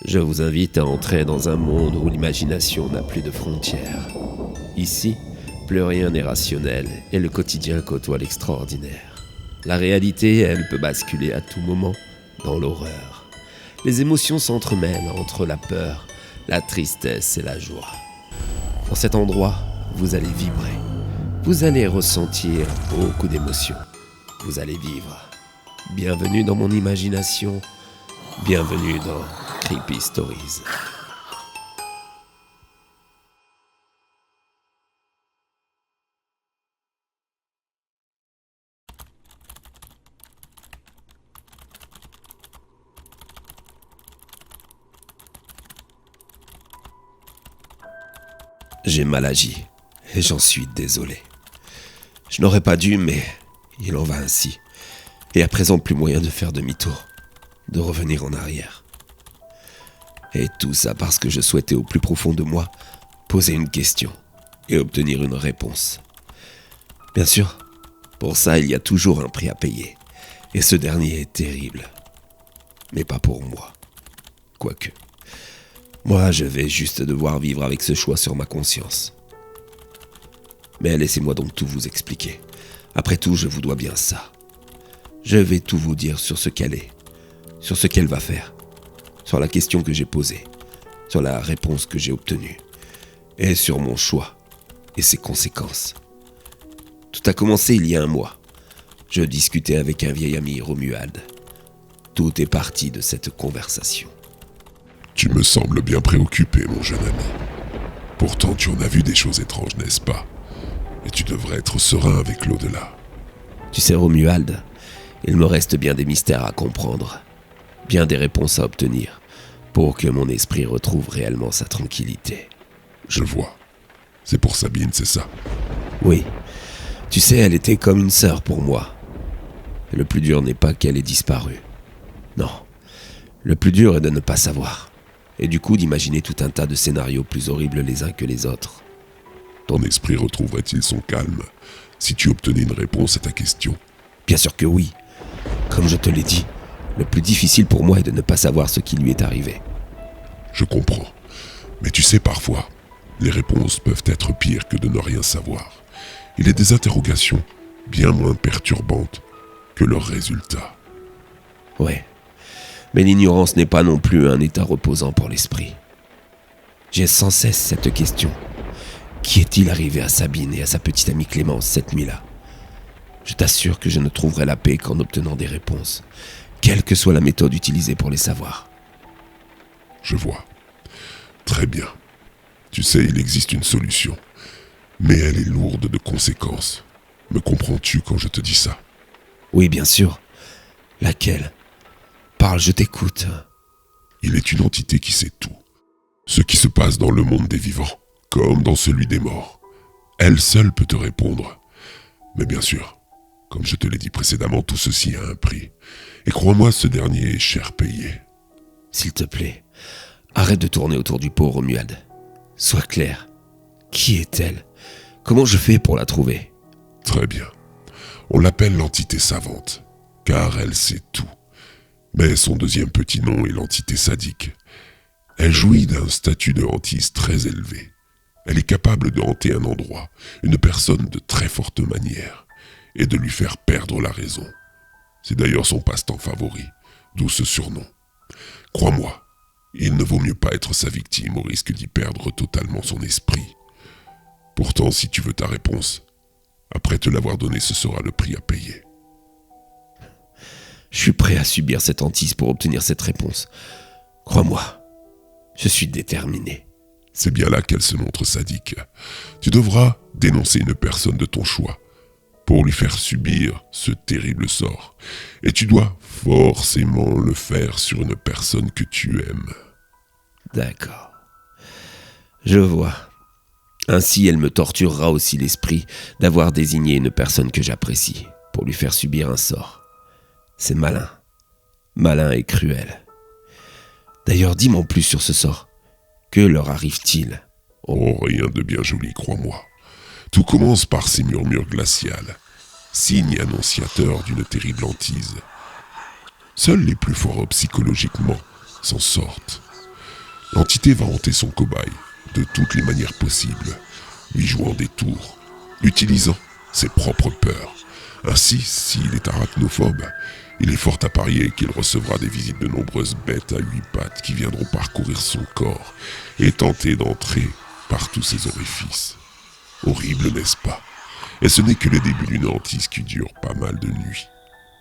Je vous invite à entrer dans un monde où l'imagination n'a plus de frontières. Ici, plus rien n'est rationnel et le quotidien côtoie l'extraordinaire. La réalité, elle, peut basculer à tout moment dans l'horreur. Les émotions s'entremêlent entre la peur, la tristesse et la joie. Dans cet endroit, vous allez vibrer. Vous allez ressentir beaucoup d'émotions. Vous allez vivre. Bienvenue dans mon imagination. Bienvenue dans Creepy Stories. J'ai mal agi et j'en suis désolé. Je n'aurais pas dû, mais il en va ainsi. Et à présent, plus moyen de faire demi-tour, de revenir en arrière. Et tout ça parce que je souhaitais au plus profond de moi poser une question et obtenir une réponse. Bien sûr, pour ça, il y a toujours un prix à payer. Et ce dernier est terrible. Mais pas pour moi. Quoique. Moi, je vais juste devoir vivre avec ce choix sur ma conscience. Mais laissez-moi donc tout vous expliquer. Après tout, je vous dois bien ça. Je vais tout vous dire sur ce qu'elle est, sur ce qu'elle va faire, sur la question que j'ai posée, sur la réponse que j'ai obtenue, et sur mon choix et ses conséquences. Tout a commencé il y a un mois. Je discutais avec un vieil ami, Romuald. Tout est parti de cette conversation. Tu me sembles bien préoccupé, mon jeune ami. Pourtant, tu en as vu des choses étranges, n'est-ce pas? Et tu devrais être serein avec l'au-delà. Tu sais, Romuald, il me reste bien des mystères à comprendre, bien des réponses à obtenir, pour que mon esprit retrouve réellement sa tranquillité. Je vois. C'est pour Sabine, c'est ça? Oui, tu sais, elle était comme une sœur pour moi. Et le plus dur n'est pas qu'elle ait disparu. Non, le plus dur est de ne pas savoir. Et du coup d'imaginer tout un tas de scénarios plus horribles les uns que les autres. Ton esprit retrouverait-il son calme si tu obtenais une réponse à ta question? Bien sûr que oui. Comme je te l'ai dit, le plus difficile pour moi est de ne pas savoir ce qui lui est arrivé. Je comprends. Mais tu sais, parfois, les réponses peuvent être pires que de ne rien savoir. Il y a des interrogations bien moins perturbantes que leurs résultats. Ouais. Mais l'ignorance n'est pas non plus un état reposant pour l'esprit. J'ai sans cesse cette question. Qui est-il arrivé à Sabine et à sa petite amie Clémence cette nuit-là? Je t'assure que je ne trouverai la paix qu'en obtenant des réponses, quelle que soit la méthode utilisée pour les savoir. Je vois. Très bien. Tu sais, il existe une solution, mais elle est lourde de conséquences. Me comprends-tu quand je te dis ça? Oui, bien sûr. Laquelle? Parle, je t'écoute. Il est une entité qui sait tout. Ce qui se passe dans le monde des vivants, comme dans celui des morts. Elle seule peut te répondre. Mais bien sûr, comme je te l'ai dit précédemment, tout ceci a un prix. Et crois-moi, ce dernier est cher payé. S'il te plaît, arrête de tourner autour du pot, Romuald. Sois clair. Qui est-elle? Comment je fais pour la trouver? Très bien. On l'appelle l'entité savante, car elle sait tout. Mais son deuxième petit nom est l'entité sadique. Elle jouit d'un statut de hantise très élevé. Elle est capable de hanter un endroit, une personne de très forte manière, et de lui faire perdre la raison. C'est d'ailleurs son passe-temps favori, d'où ce surnom. Crois-moi, il ne vaut mieux pas être sa victime au risque d'y perdre totalement son esprit. Pourtant, si tu veux ta réponse, après te l'avoir donnée, ce sera le prix à payer. Je suis prêt à subir cette hantise pour obtenir cette réponse. Crois-moi, je suis déterminé. C'est bien là qu'elle se montre sadique. Tu devras dénoncer une personne de ton choix pour lui faire subir ce terrible sort. Et tu dois forcément le faire sur une personne que tu aimes. D'accord. Je vois. Ainsi, elle me torturera aussi l'esprit d'avoir désigné une personne que j'apprécie pour lui faire subir un sort. C'est malin. Malin et cruel. D'ailleurs, dis-moi plus sur ce sort. Que leur arrive-t-il? Oh, rien de bien joli, crois-moi. Tout commence par ces murmures glaciales, signe annonciateur d'une terrible hantise. Seuls les plus forts psychologiquement s'en sortent. L'entité va hanter son cobaye de toutes les manières possibles, lui jouant des tours, utilisant ses propres peurs. Ainsi, s'il est arachnophobe, il est fort à parier qu'il recevra des visites de nombreuses bêtes à 8 pattes qui viendront parcourir son corps et tenter d'entrer par tous ses orifices. Horrible, n'est-ce pas? Et ce n'est que le début d'une hantise qui dure pas mal de nuits.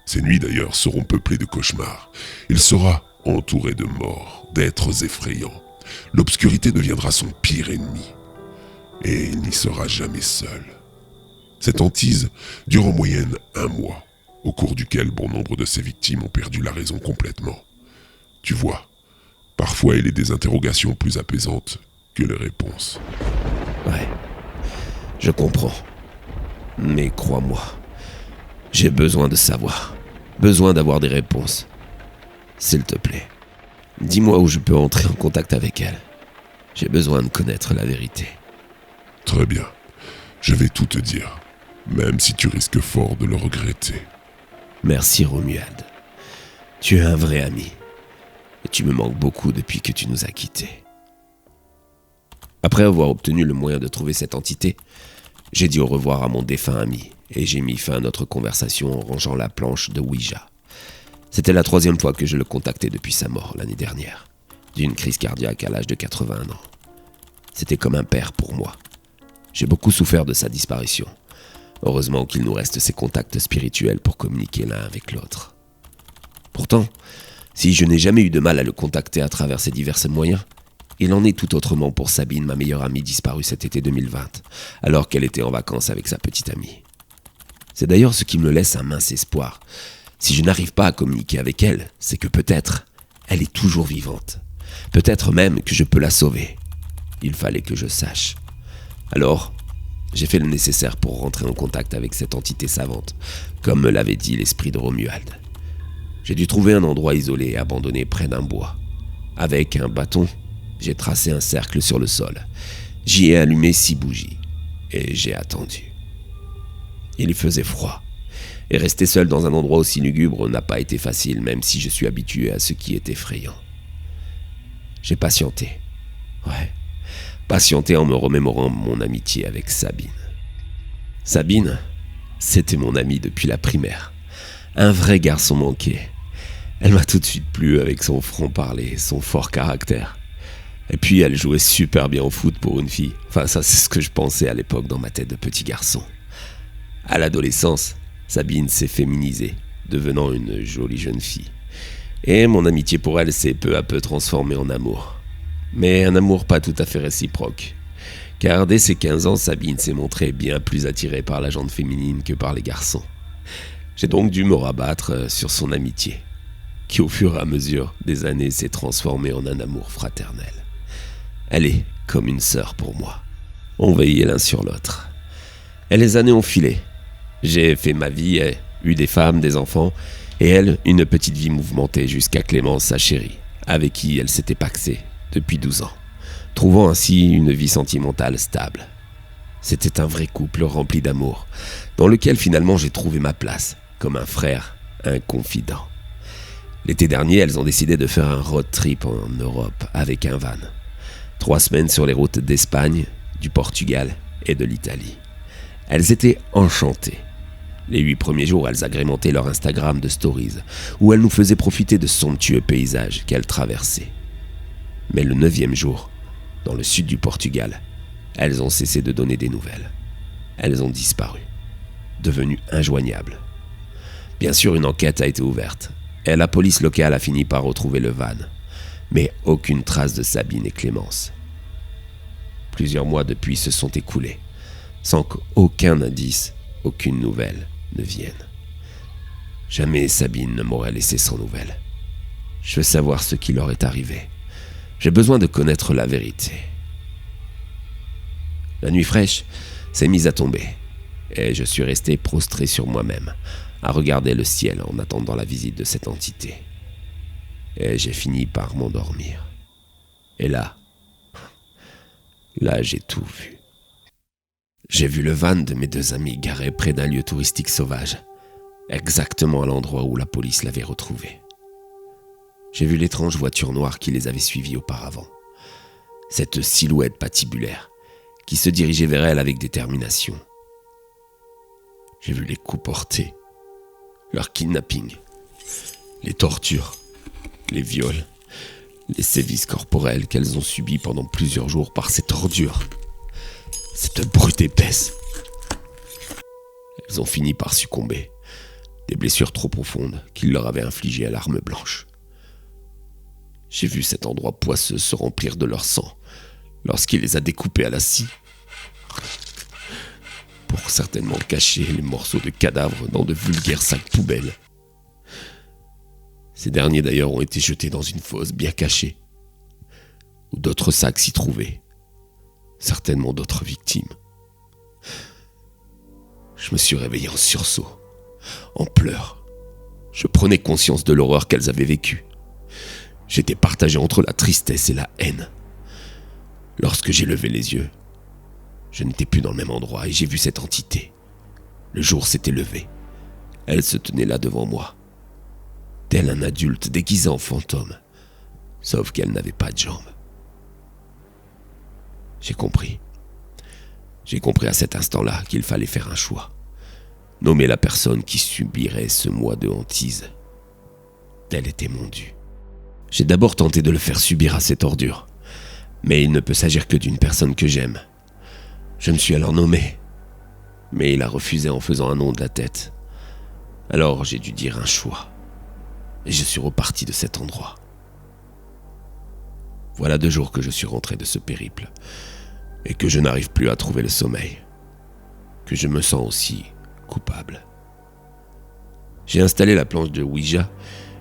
Ces nuits d'ailleurs seront peuplées de cauchemars. Il sera entouré de morts, d'êtres effrayants. L'obscurité deviendra son pire ennemi. Et il n'y sera jamais seul. Cette hantise dure en moyenne 1 mois, au cours duquel bon nombre de ses victimes ont perdu la raison complètement. Tu vois, parfois il est des interrogations plus apaisantes que les réponses. Ouais, je comprends. Mais crois-moi, j'ai besoin de savoir, besoin d'avoir des réponses. S'il te plaît, dis-moi où je peux entrer en contact avec elle. J'ai besoin de connaître la vérité. Très bien, je vais tout te dire, même si tu risques fort de le regretter. Merci Romuald. Tu es un vrai ami. Et tu me manques beaucoup depuis que tu nous as quittés. Après avoir obtenu le moyen de trouver cette entité, j'ai dit au revoir à mon défunt ami et j'ai mis fin à notre conversation en rangeant la planche de Ouija. C'était la 3e fois que je le contactais depuis sa mort l'année dernière, d'une crise cardiaque à l'âge de 81 ans. C'était comme un père pour moi. J'ai beaucoup souffert de sa disparition. Heureusement qu'il nous reste ces contacts spirituels pour communiquer l'un avec l'autre. Pourtant, si je n'ai jamais eu de mal à le contacter à travers ces divers moyens, il en est tout autrement pour Sabine, ma meilleure amie disparue cet été 2020, alors qu'elle était en vacances avec sa petite amie. C'est d'ailleurs ce qui me laisse un mince espoir. Si je n'arrive pas à communiquer avec elle, c'est que peut-être elle est toujours vivante. Peut-être même que je peux la sauver. Il fallait que je sache. Alors, j'ai fait le nécessaire pour rentrer en contact avec cette entité savante, comme me l'avait dit l'esprit de Romuald. J'ai dû trouver un endroit isolé et abandonné près d'un bois. Avec un bâton, j'ai tracé un cercle sur le sol. J'y ai allumé 6 bougies et j'ai attendu. Il faisait froid et rester seul dans un endroit aussi lugubre n'a pas été facile, même si je suis habitué à ce qui est effrayant. J'ai patienté. Ouais, patienté en me remémorant mon amitié avec Sabine. Sabine, c'était mon amie depuis la primaire. Un vrai garçon manqué. Elle m'a tout de suite plu avec son franc-parler, son fort caractère. Et puis elle jouait super bien au foot pour une fille. Enfin, ça c'est ce que je pensais à l'époque dans ma tête de petit garçon. À l'adolescence, Sabine s'est féminisée, devenant une jolie jeune fille. Et mon amitié pour elle s'est peu à peu transformée en amour. Mais un amour pas tout à fait réciproque. Car dès ses 15 ans, Sabine s'est montrée bien plus attirée par la gente féminine que par les garçons. J'ai donc dû me rabattre sur son amitié, qui au fur et à mesure des années s'est transformée en un amour fraternel. Elle est comme une sœur pour moi. On veillait l'un sur l'autre. Et les années ont filé. J'ai fait ma vie, eu des femmes, des enfants, et elle, une petite vie mouvementée jusqu'à Clémence, sa chérie, avec qui elle s'était pacsée depuis 12 ans, trouvant ainsi une vie sentimentale stable. C'était un vrai couple rempli d'amour, dans lequel finalement j'ai trouvé ma place, comme un frère, un confident. L'été dernier, elles ont décidé de faire un road trip en Europe avec un van. 3 semaines sur les routes d'Espagne, du Portugal et de l'Italie. Elles étaient enchantées. Les 8 premiers jours, elles agrémentaient leur Instagram de stories, où elles nous faisaient profiter de somptueux paysages qu'elles traversaient. Mais le 9e jour, dans le sud du Portugal, elles ont cessé de donner des nouvelles. Elles ont disparu, devenues injoignables. Bien sûr, une enquête a été ouverte, et la police locale a fini par retrouver le van. Mais aucune trace de Sabine et Clémence. Plusieurs mois depuis se sont écoulés, sans qu'aucun indice, aucune nouvelle ne vienne. Jamais Sabine ne m'aurait laissé sans nouvelles. Je veux savoir ce qui leur est arrivé. J'ai besoin de connaître la vérité. La nuit fraîche s'est mise à tomber, et je suis resté prostré sur moi-même, à regarder le ciel en attendant la visite de cette entité. Et j'ai fini par m'endormir. Et là j'ai tout vu. J'ai vu le van de mes 2 amis garé près d'un lieu touristique sauvage, exactement à l'endroit où la police l'avait retrouvé. J'ai vu l'étrange voiture noire qui les avait suivis auparavant, cette silhouette patibulaire qui se dirigeait vers elle avec détermination. J'ai vu les coups portés, leur kidnapping, les tortures, les viols, les sévices corporels qu'elles ont subis pendant plusieurs jours par cette ordure, cette brute épaisse. Elles ont fini par succomber, des blessures trop profondes qu'il leur avait infligées à l'arme blanche. J'ai vu cet endroit poisseux se remplir de leur sang lorsqu'il les a découpés à la scie, pour certainement cacher les morceaux de cadavres dans de vulgaires sacs poubelles. Ces derniers d'ailleurs ont été jetés dans une fosse bien cachée, où d'autres sacs s'y trouvaient, certainement d'autres victimes. Je me suis réveillé en sursaut, en pleurs. Je prenais conscience de l'horreur qu'elles avaient vécue. J'étais partagé entre la tristesse et la haine. Lorsque j'ai levé les yeux, je n'étais plus dans le même endroit et j'ai vu cette entité. Le jour s'était levé. Elle se tenait là devant moi, tel un adulte déguisé en fantôme, sauf qu'elle n'avait pas de jambes. J'ai compris. J'ai compris à cet instant-là qu'il fallait faire un choix. Nommer la personne qui subirait ce mois de hantise. Tel était mon dû. J'ai d'abord tenté de le faire subir à cette ordure, mais il ne peut s'agir que d'une personne que j'aime. Je me suis alors nommé, mais il a refusé en faisant un nom de la tête. Alors j'ai dû dire un choix, et je suis reparti de cet endroit. Voilà 2 jours que je suis rentré de ce périple, et que je n'arrive plus à trouver le sommeil, que je me sens aussi coupable. J'ai installé la planche de Ouija,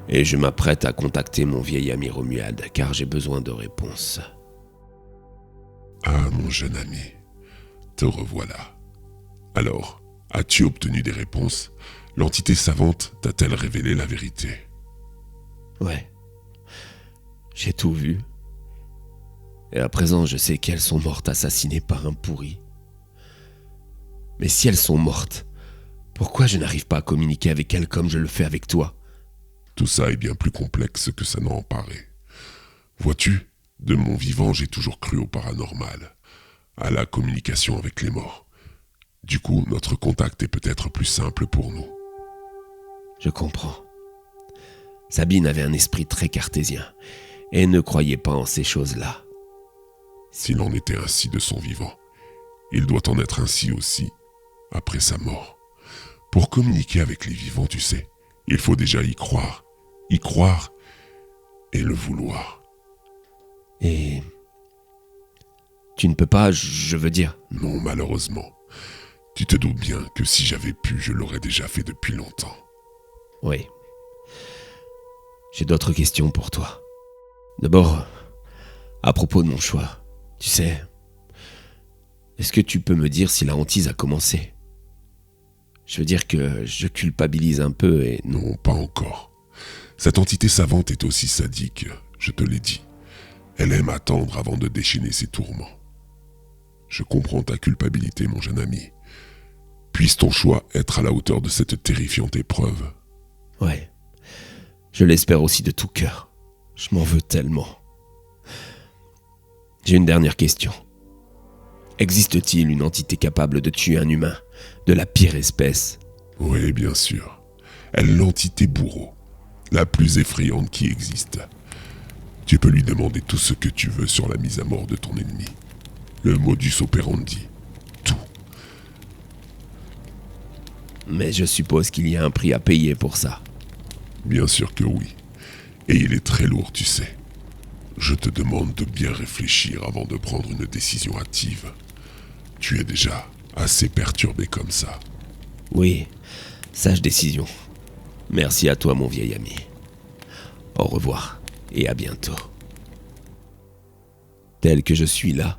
et je m'apprête à contacter mon vieil ami Romuald, car j'ai besoin de réponses. Ah, mon jeune ami, te revoilà. Alors, as-tu obtenu des réponses? L'entité savante t'a-t-elle révélé la vérité? Ouais, j'ai tout vu. Et à présent, je sais qu'elles sont mortes assassinées par un pourri. Mais si elles sont mortes, pourquoi je n'arrive pas à communiquer avec elles comme je le fais avec toi? Tout ça est bien plus complexe que ça n'en paraît. Vois-tu, de mon vivant, j'ai toujours cru au paranormal, à la communication avec les morts. Du coup, notre contact est peut-être plus simple pour nous. Je comprends. Sabine avait un esprit très cartésien et ne croyait pas en ces choses-là. S'il en était ainsi de son vivant, il doit en être ainsi aussi après sa mort. Pour communiquer avec les vivants, tu sais, il faut déjà y croire et le vouloir. Et tu ne peux pas, je veux dire... Non, malheureusement. Tu te doutes bien que si j'avais pu, je l'aurais déjà fait depuis longtemps. Oui. J'ai d'autres questions pour toi. D'abord, à propos de mon choix, tu sais, est-ce que tu peux me dire si la hantise a commencé? Je veux dire que je culpabilise un peu et... Non, pas encore. Cette entité savante est aussi sadique, je te l'ai dit. Elle aime attendre avant de déchaîner ses tourments. Je comprends ta culpabilité, mon jeune ami. Puisse ton choix être à la hauteur de cette terrifiante épreuve. Ouais, je l'espère aussi de tout cœur. Je m'en veux tellement. J'ai une dernière question. Existe-t-il une entité capable de tuer un humain, de la pire espèce? Oui, bien sûr. Elle est l'entité bourreau, la plus effrayante qui existe. Tu peux lui demander tout ce que tu veux sur la mise à mort de ton ennemi. Le modus operandi. Tout. Mais je suppose qu'il y a un prix à payer pour ça. Bien sûr que oui. Et il est très lourd, tu sais. Je te demande de bien réfléchir avant de prendre une décision hâtive. Tu es déjà assez perturbé comme ça. Oui, sage décision. Merci à toi, mon vieil ami. Au revoir et à bientôt. Tel que je suis là,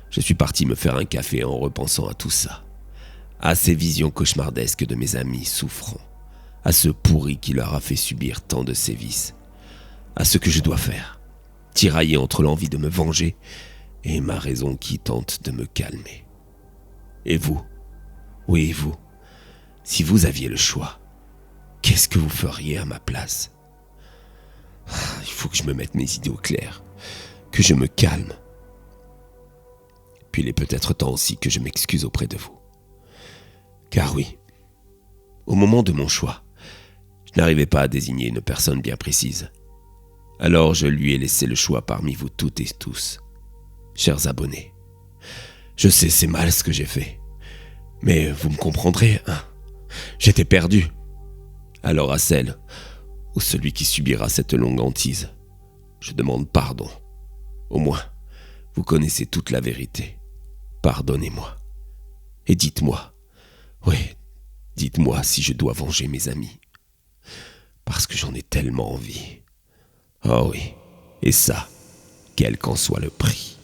je suis parti me faire un café en repensant à tout ça. À ces visions cauchemardesques de mes amis souffrants. À ce pourri qui leur a fait subir tant de sévices. À ce que je dois faire. Tiraillé entre l'envie de me venger et ma raison qui tente de me calmer. Et vous? Oui, vous. Si vous aviez le choix, qu'est-ce que vous feriez à ma place? Il faut que je me mette mes idées au clair, que je me calme Puis il est peut-être temps aussi que je m'excuse auprès de vous. Car oui, au moment de mon choix, je n'arrivais pas à désigner une personne bien précise. Alors je lui ai laissé le choix parmi vous toutes et tous, chers abonnés. Je sais, c'est mal ce que j'ai fait, mais vous me comprendrez, hein. J'étais perdu. Alors à celle ou celui qui subira cette longue hantise, je demande pardon. Au moins, vous connaissez toute la vérité. Pardonnez-moi. Et dites-moi, oui, dites-moi si je dois venger mes amis. Parce que j'en ai tellement envie. Oh oui, et ça, quel qu'en soit le prix.